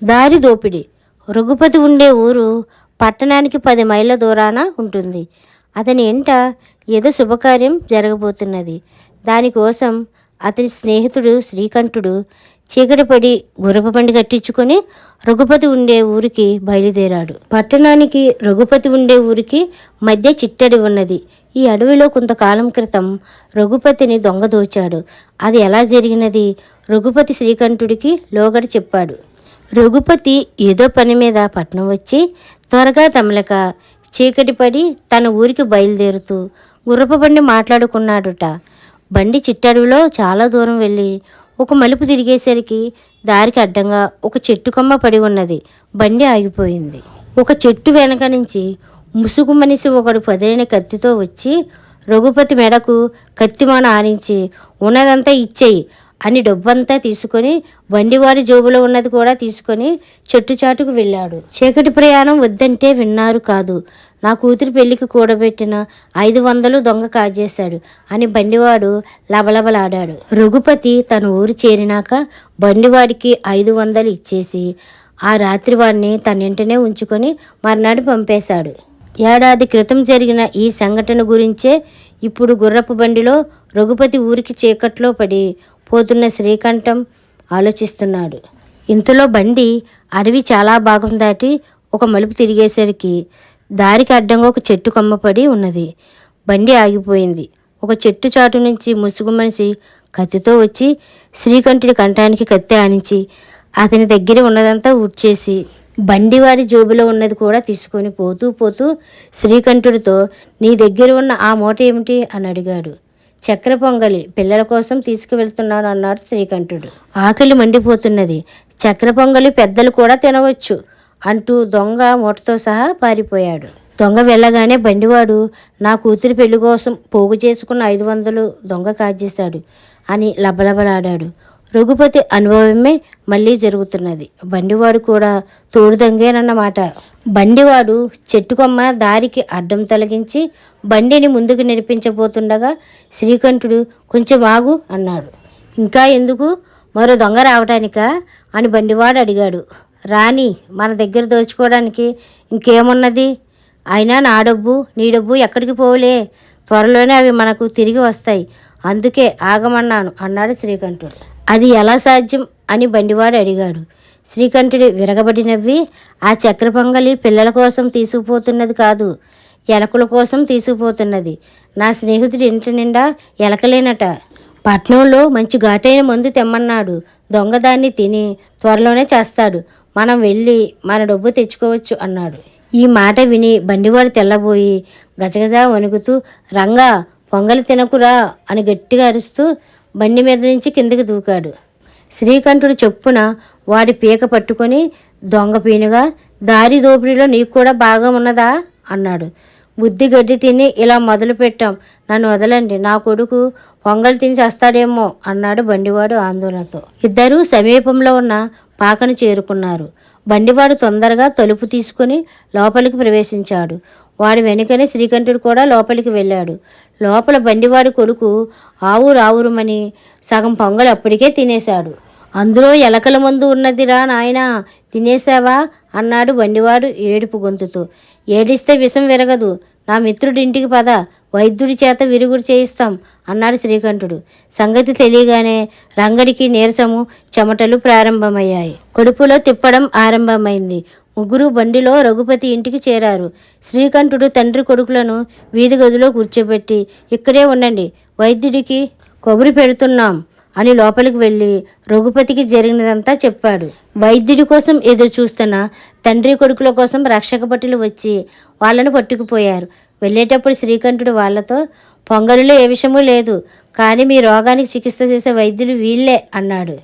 దారి దోపిడీ. రఘుపతి ఉండే ఊరు పట్టణానికి 10 మైళ్ళ దూరాన ఉంటుంది. అతని ఇంట ఏదో శుభకార్యం జరగబోతున్నది. దానికోసం అతని స్నేహితుడు శ్రీకంఠుడు చీకటిపడి గుర్రపు బండి కట్టించుకొని రఘుపతి ఉండే ఊరికి బయలుదేరాడు. పట్టణానికి రఘుపతి ఉండే ఊరికి మధ్య చిట్టడి ఉన్నది. ఈ అడవిలో కొంతకాలం క్రితం రఘుపతిని దొంగ దోచాడు. అది ఎలా జరిగినది రఘుపతి శ్రీకంఠుడికి లోగడ చెప్పాడు. రఘుపతి ఏదో పని మీద పట్నం వచ్చి త్వరగా తమలక చీకటి పడి తన ఊరికి బయలుదేరుతూ గుర్రపు బండి మాట్లాడుకున్నాడుట. బండి చిట్టడవిలో చాలా దూరం వెళ్ళి ఒక మలుపు తిరిగేసరికి దారికి అడ్డంగా ఒక చెట్టు కొమ్మ పడి ఉన్నది. బండి ఆగిపోయింది. ఒక చెట్టు వెనక నుంచి ముసుగు మనిషి ఒకడు పదులైన కత్తితో వచ్చి రఘుపతి మెడకు కత్తిమాన ఆనించి ఉన్నదంతా ఇచ్చేయి అని డబ్బంతా తీసుకొని బండివాడి జోబులో ఉన్నది కూడా తీసుకొని చెట్టుచాటుకు వెళ్ళాడు. చీకటి ప్రయాణం వద్దంటే విన్నారు కాదు. నా కూతురి పెళ్లికి కూడబెట్టిన 500 దొంగ కాజేశాడు అని బండివాడు లబలబలాడాడు. రఘుపతి తన ఊరు చేరినాక బండివాడికి 500 ఇచ్చేసి ఆ రాత్రి వాడిని తన ఇంటనే ఉంచుకొని మర్నాడు పంపేశాడు. ఏడాది క్రితం జరిగిన ఈ సంఘటన గురించే ఇప్పుడు గుర్రపు బండిలో రఘుపతి ఊరికి చీకట్లో పడి పోతున్న శ్రీకంఠం ఆలోచిస్తున్నాడు. ఇంతలో బండి అడవి చాలా భాగం దాటి ఒక మలుపు తిరిగేసరికి దారికి అడ్డంగా ఒక చెట్టు కొమ్మ పడి ఉన్నది. బండి ఆగిపోయింది. ఒక చెట్టు చాటు నుంచి ముసుగు మనిషి కత్తితో వచ్చి శ్రీకంఠుడి కంఠానికి కత్తి ఆనించి అతని దగ్గర ఉన్నదంతా ఉడ్చేసి బండివాడి జోబులో ఉన్నది కూడా తీసుకొని పోతూ శ్రీకంఠుడితో నీ దగ్గర ఉన్న ఆ మూట ఏమిటి అని అడిగాడు. చక్కెర పొంగలి పిల్లల కోసం తీసుకువెళ్తున్నాను అన్నాడు శ్రీకంఠుడు. ఆకలి మండిపోతున్నది, చక్కెర పొంగలి పెద్దలు కూడా తినవచ్చు అంటూ దొంగ మూటతో సహా పారిపోయాడు. దొంగ వెళ్ళగానే బండివాడు నా కూతురి పెళ్లి కోసం పోగు చేసుకున్న 500 దొంగ కాజేశాడు అని లబలబలాడాడు. రఘుపతి అనుభవమే మళ్ళీ జరుగుతున్నది. బండివాడు కూడా తోడు దొంగేనన్నమాట. బండివాడు చెట్టుకొమ్మ దారికి అడ్డం తొలగించి బండిని ముందుకు నడిపించబోతుండగా శ్రీకంఠుడు కొంచెం ఆగు అన్నాడు. ఇంకా ఎందుకు, మరో దొంగ రావటానికా అని బండివాడు అడిగాడు. రాని, మన దగ్గర దోచుకోవడానికి ఇంకేమున్నది, అయినా నా డబ్బు నీ డబ్బు ఎక్కడికి పోలే, త్వరలోనే అవి మనకు తిరిగి వస్తాయి, అందుకే ఆగమన్నాను అన్నాడు శ్రీకంఠుడు. అది ఎలా సాధ్యం అని బండివాడు అడిగాడు. శ్రీకంఠుడు విరగబడి నవ్వి ఆ చక్కెర పొంగలి పిల్లల కోసం తీసుకుపోతున్నది కాదు, ఎలకల కోసం తీసుకుపోతున్నది. నా స్నేహితుడి ఇంటి నిండా ఎలకలేనట. పట్నంలో మంచి ఘాటైన మందు తెమ్మన్నాడు. దొంగ దాన్ని తిని త్వరలోనే చేస్తాడు. మనం వెళ్ళి మన డబ్బు తెచ్చుకోవచ్చు అన్నాడు. ఈ మాట విని బండివాడు తెల్లబోయి గజగజ వణుకుతూ రంగా పొంగలి తినకురా అని గట్టిగా అరుస్తూ బండి మీద నుంచి కిందకి దూకాడు. శ్రీకంఠుడు చొప్పున వాడి పీక పట్టుకొని దొంగ పీనుగా దారి దోపిడీలో నీకు కూడా భాగం ఉన్నదా అన్నాడు. బుద్ధి గడ్డి తిని ఇలా మొదలు పెట్టాం, నన్ను వదలండి, నా కొడుకు పొంగల్ తిని చేస్తాడేమో అన్నాడు బండివాడు ఆందోళనతో. ఇద్దరూ సమీపంలో ఉన్న పాకను చేరుకున్నారు. బండివాడు తొందరగా తలుపు తీసుకుని లోపలికి ప్రవేశించాడు. వాడి వెనుకనే శ్రీకంఠుడు కూడా లోపలికి వెళ్ళాడు. లోపల బండివాడి కొడుకు ఆవురావురమని సగం పొంగలు అప్పటికే తినేశాడు. అందులో ఎలకల మందు ఉన్నదిరా నాయనా, తినేసావా అన్నాడు బండివాడు ఏడుపు గొంతుతో. ఏడిస్తే విషం విరగదు, నా మిత్రుడి ఇంటికి పద, వైద్యుడి చేత విరుగుడు చేయిస్తాం అన్నాడు శ్రీకంఠుడు. సంగతి తెలియగానే రంగడికి నీరసము చెమటలు ప్రారంభమయ్యాయి. కడుపులో తిప్పడం ఆరంభమైంది. ముగ్గురు బండిలో రఘుపతి ఇంటికి చేరారు. శ్రీకంఠుడు తండ్రి కొడుకులను వీధి గదిలో కూర్చోబెట్టి ఇక్కడే ఉండండి, వైద్యుడికి కబురు పెడుతున్నాం అని లోపలికి వెళ్ళి రఘుపతికి జరిగినదంతా చెప్పాడు. వైద్యుడి కోసం ఎదురు చూస్తున్న తండ్రి కొడుకుల కోసం రక్షక భటులు వచ్చి వాళ్ళను పట్టుకుపోయారు. వెళ్ళేటప్పుడు శ్రీకంఠుడు వాళ్లతో పొంగలిలో ఏ విషయమూ లేదు, కానీ మీ రోగానికి చికిత్స చేసే వైద్యులు వీళ్ళే అన్నాడు.